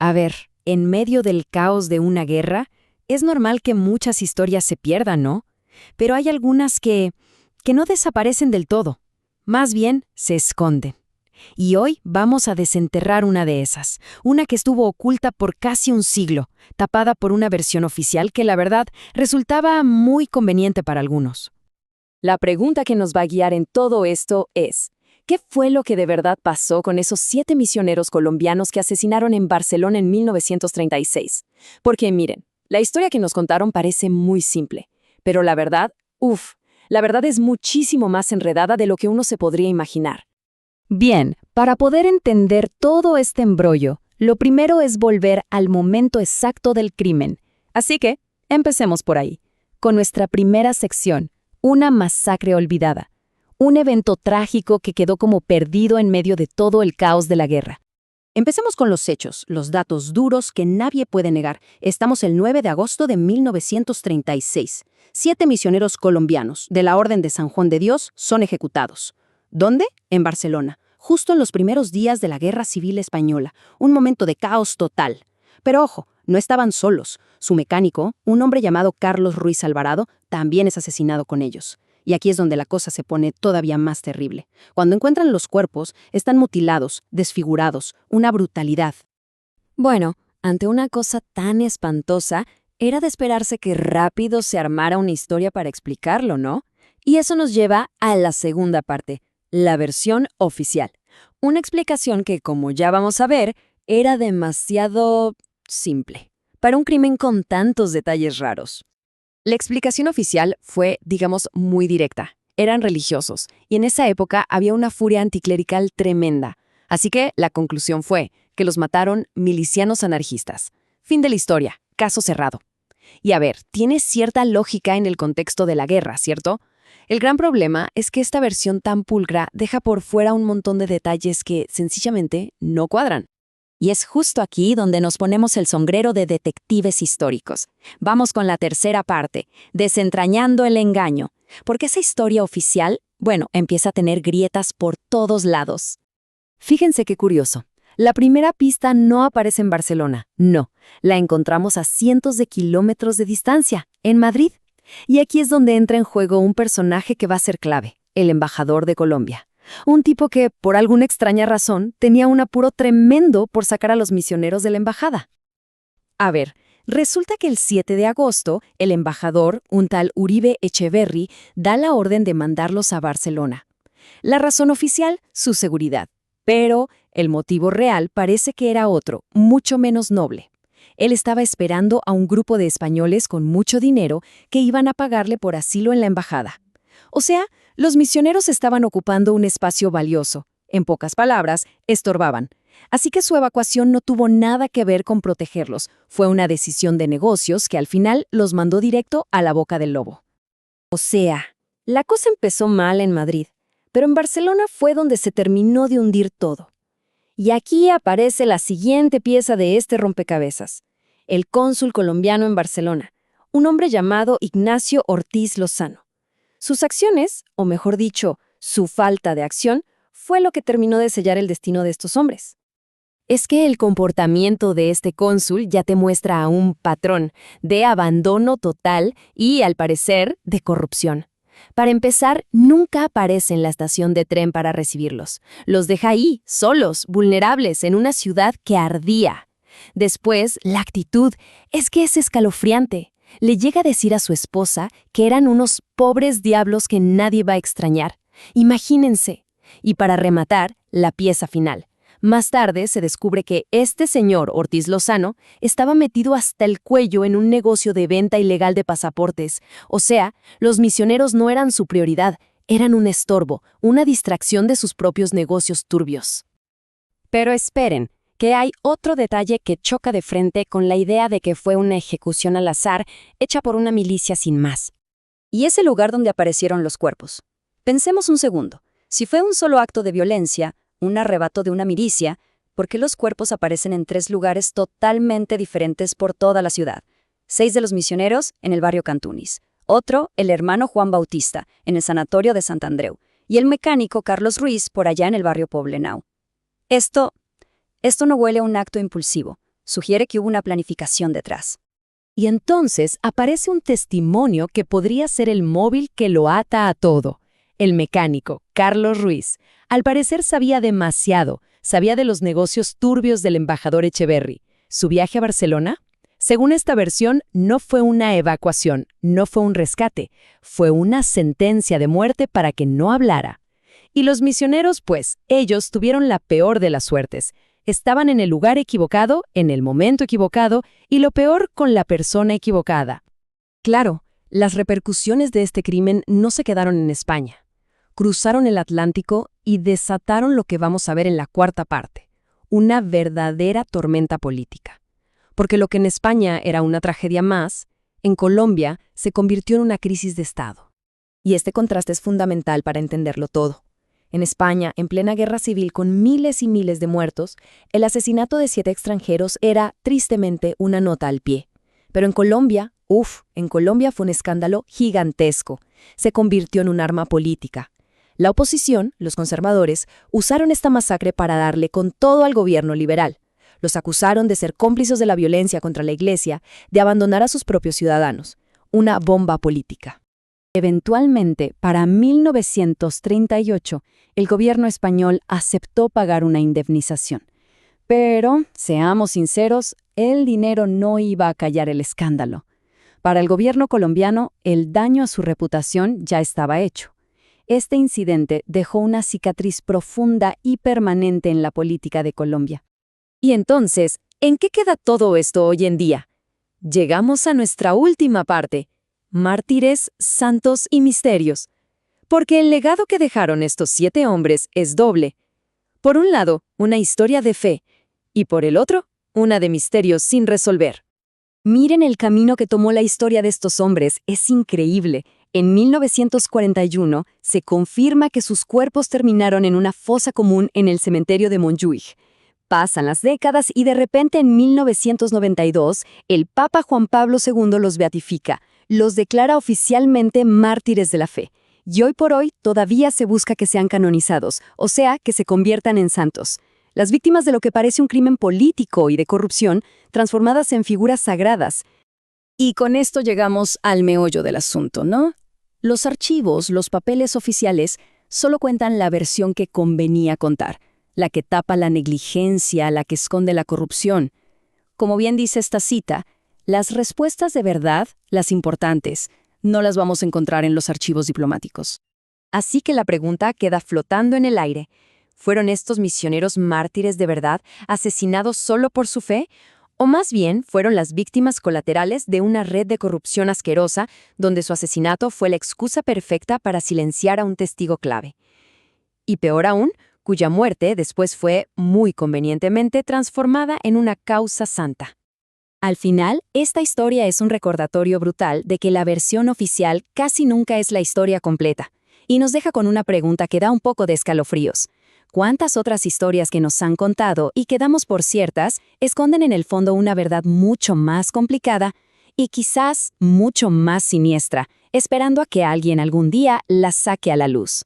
A ver, en medio del caos de una guerra, es normal que muchas historias se pierdan, ¿no? Pero hay algunas que no desaparecen del todo. Más bien, se esconden. Y hoy vamos a desenterrar una de esas, una que estuvo oculta por casi un siglo, tapada por una versión oficial que la verdad resultaba muy conveniente para algunos. La pregunta que nos va a guiar en todo esto es, ¿qué fue lo que de verdad pasó con esos 7 misioneros colombianos que asesinaron en Barcelona en 1936? Porque miren, la historia que nos contaron parece muy simple, pero la verdad, la verdad es muchísimo más enredada de lo que uno se podría imaginar. Bien, para poder entender todo este embrollo, lo primero es volver al momento exacto del crimen. Así que, empecemos por ahí, con nuestra primera sección, una masacre olvidada. Un evento trágico que quedó como perdido en medio de todo el caos de la guerra. Empecemos con los hechos, los datos duros que nadie puede negar. Estamos el 9 de agosto de 1936. 7 misioneros colombianos de la Orden de San Juan de Dios son ejecutados. ¿Dónde? En Barcelona, justo en los primeros días de la Guerra Civil Española, un momento de caos total. Pero ojo, no estaban solos. Su mecánico, un hombre llamado Carlos Ruiz Alvarado, también es asesinado con ellos. Y aquí es donde la cosa se pone todavía más terrible. Cuando encuentran los cuerpos, están mutilados, desfigurados, una brutalidad. Bueno, ante una cosa tan espantosa, era de esperarse que rápido se armara una historia para explicarlo, ¿no? Y eso nos lleva a la segunda parte, la versión oficial. Una explicación que, como ya vamos a ver, era demasiado simple para un crimen con tantos detalles raros. La explicación oficial fue, digamos, muy directa. Eran religiosos, y en esa época había una furia anticlerical tremenda. Así que la conclusión fue que los mataron milicianos anarquistas. Fin de la historia, caso cerrado. Y a ver, tiene cierta lógica en el contexto de la guerra, ¿cierto? El gran problema es que esta versión tan pulcra deja por fuera un montón de detalles que, sencillamente, no cuadran. Y es justo aquí donde nos ponemos el sombrero de detectives históricos. Vamos con la tercera parte, desentrañando el engaño. Porque esa historia oficial, empieza a tener grietas por todos lados. Fíjense qué curioso. La primera pista no aparece en Barcelona, no. La encontramos a cientos de kilómetros de distancia, en Madrid. Y aquí es donde entra en juego un personaje que va a ser clave, el embajador de Colombia. Un tipo que, por alguna extraña razón, tenía un apuro tremendo por sacar a los misioneros de la embajada. A ver, resulta que el 7 de agosto, el embajador, un tal Uribe Echeverry, da la orden de mandarlos a Barcelona. La razón oficial, su seguridad. Pero el motivo real parece que era otro, mucho menos noble. Él estaba esperando a un grupo de españoles con mucho dinero que iban a pagarle por asilo en la embajada. O sea, los misioneros estaban ocupando un espacio valioso. En pocas palabras, estorbaban. Así que su evacuación no tuvo nada que ver con protegerlos. Fue una decisión de negocios que al final los mandó directo a la boca del lobo. O sea, la cosa empezó mal en Madrid, pero en Barcelona fue donde se terminó de hundir todo. Y aquí aparece la siguiente pieza de este rompecabezas. El cónsul colombiano en Barcelona, un hombre llamado Ignacio Ortiz Lozano. Sus acciones, o mejor dicho, su falta de acción, fue lo que terminó de sellar el destino de estos hombres. Es que el comportamiento de este cónsul ya te muestra a un patrón de abandono total y, al parecer, de corrupción. Para empezar, nunca aparece en la estación de tren para recibirlos. Los deja ahí, solos, vulnerables, en una ciudad que ardía. Después, la actitud es que es escalofriante. Le llega a decir a su esposa que eran unos pobres diablos que nadie va a extrañar. Imagínense. Y para rematar, la pieza final. Más tarde se descubre que este señor Ortiz Lozano estaba metido hasta el cuello en un negocio de venta ilegal de pasaportes. O sea, los misioneros no eran su prioridad, eran un estorbo, una distracción de sus propios negocios turbios. Pero esperen, que hay otro detalle que choca de frente con la idea de que fue una ejecución al azar hecha por una milicia sin más. Y es el lugar donde aparecieron los cuerpos. Pensemos un segundo. Si fue un solo acto de violencia, un arrebato de una milicia, ¿por qué los cuerpos aparecen en 3 lugares totalmente diferentes por toda la ciudad? 6 de los misioneros en el barrio Cantunis, otro, el hermano Juan Bautista, en el sanatorio de Sant Andreu, y el mecánico Carlos Ruiz por allá en el barrio Poblenou. Esto no huele a un acto impulsivo, Sugiere que hubo una planificación detrás. Y entonces aparece un testimonio que podría ser el móvil que lo ata a todo. El mecánico, Carlos Ruiz. Al parecer sabía demasiado, sabía de los negocios turbios del embajador Echeverry. ¿Su viaje a Barcelona? Según esta versión, no fue una evacuación, no fue un rescate, fue una sentencia de muerte para que no hablara. Y los misioneros, pues, ellos tuvieron la peor de las suertes. Estaban en el lugar equivocado, en el momento equivocado, y lo peor, con la persona equivocada. Claro, las repercusiones de este crimen no se quedaron en España. Cruzaron el Atlántico y desataron lo que vamos a ver en la cuarta parte, una verdadera tormenta política. Porque lo que en España era una tragedia más, en Colombia se convirtió en una crisis de Estado. Y este contraste es fundamental para entenderlo todo. En España, en plena guerra civil con miles y miles de muertos, el asesinato de 7 extranjeros era, tristemente, una nota al pie. Pero en Colombia, en Colombia fue un escándalo gigantesco. Se convirtió en un arma política. La oposición, los conservadores, usaron esta masacre para darle con todo al gobierno liberal. Los acusaron de ser cómplices de la violencia contra la Iglesia, de abandonar a sus propios ciudadanos. Una bomba política. Eventualmente, para 1938, el gobierno español aceptó pagar una indemnización. Pero, seamos sinceros, el dinero no iba a callar el escándalo. Para el gobierno colombiano, el daño a su reputación ya estaba hecho. Este incidente dejó una cicatriz profunda y permanente en la política de Colombia. Y entonces, ¿en qué queda todo esto hoy en día? Llegamos a nuestra última parte. Mártires, santos y misterios. Porque el legado que dejaron estos 7 hombres es doble. Por un lado, una historia de fe, y por el otro, una de misterios sin resolver. Miren el camino que tomó la historia de estos hombres, es increíble. En 1941 se confirma que sus cuerpos terminaron en una fosa común en el cementerio de Montjuïc. Pasan las décadas y de repente en 1992 el Papa Juan Pablo II los beatifica, los declara oficialmente mártires de la fe. Y hoy por hoy todavía se busca que sean canonizados, o sea, que se conviertan en santos. Las víctimas de lo que parece un crimen político y de corrupción, transformadas en figuras sagradas. Y con esto llegamos al meollo del asunto, ¿no? Los archivos, los papeles oficiales, solo cuentan la versión que convenía contar, la que tapa la negligencia, la que esconde la corrupción. Como bien dice esta cita, las respuestas de verdad, las importantes, no las vamos a encontrar en los archivos diplomáticos. Así que la pregunta queda flotando en el aire. ¿Fueron estos misioneros mártires de verdad asesinados solo por su fe? ¿O más bien fueron las víctimas colaterales de una red de corrupción asquerosa donde su asesinato fue la excusa perfecta para silenciar a un testigo clave? Y peor aún, cuya muerte después fue, muy convenientemente, transformada en una causa santa. Al final, esta historia es un recordatorio brutal de que la versión oficial casi nunca es la historia completa, y nos deja con una pregunta que da un poco de escalofríos. ¿Cuántas otras historias que nos han contado y que damos por ciertas esconden en el fondo una verdad mucho más complicada y quizás mucho más siniestra, esperando a que alguien algún día la saque a la luz?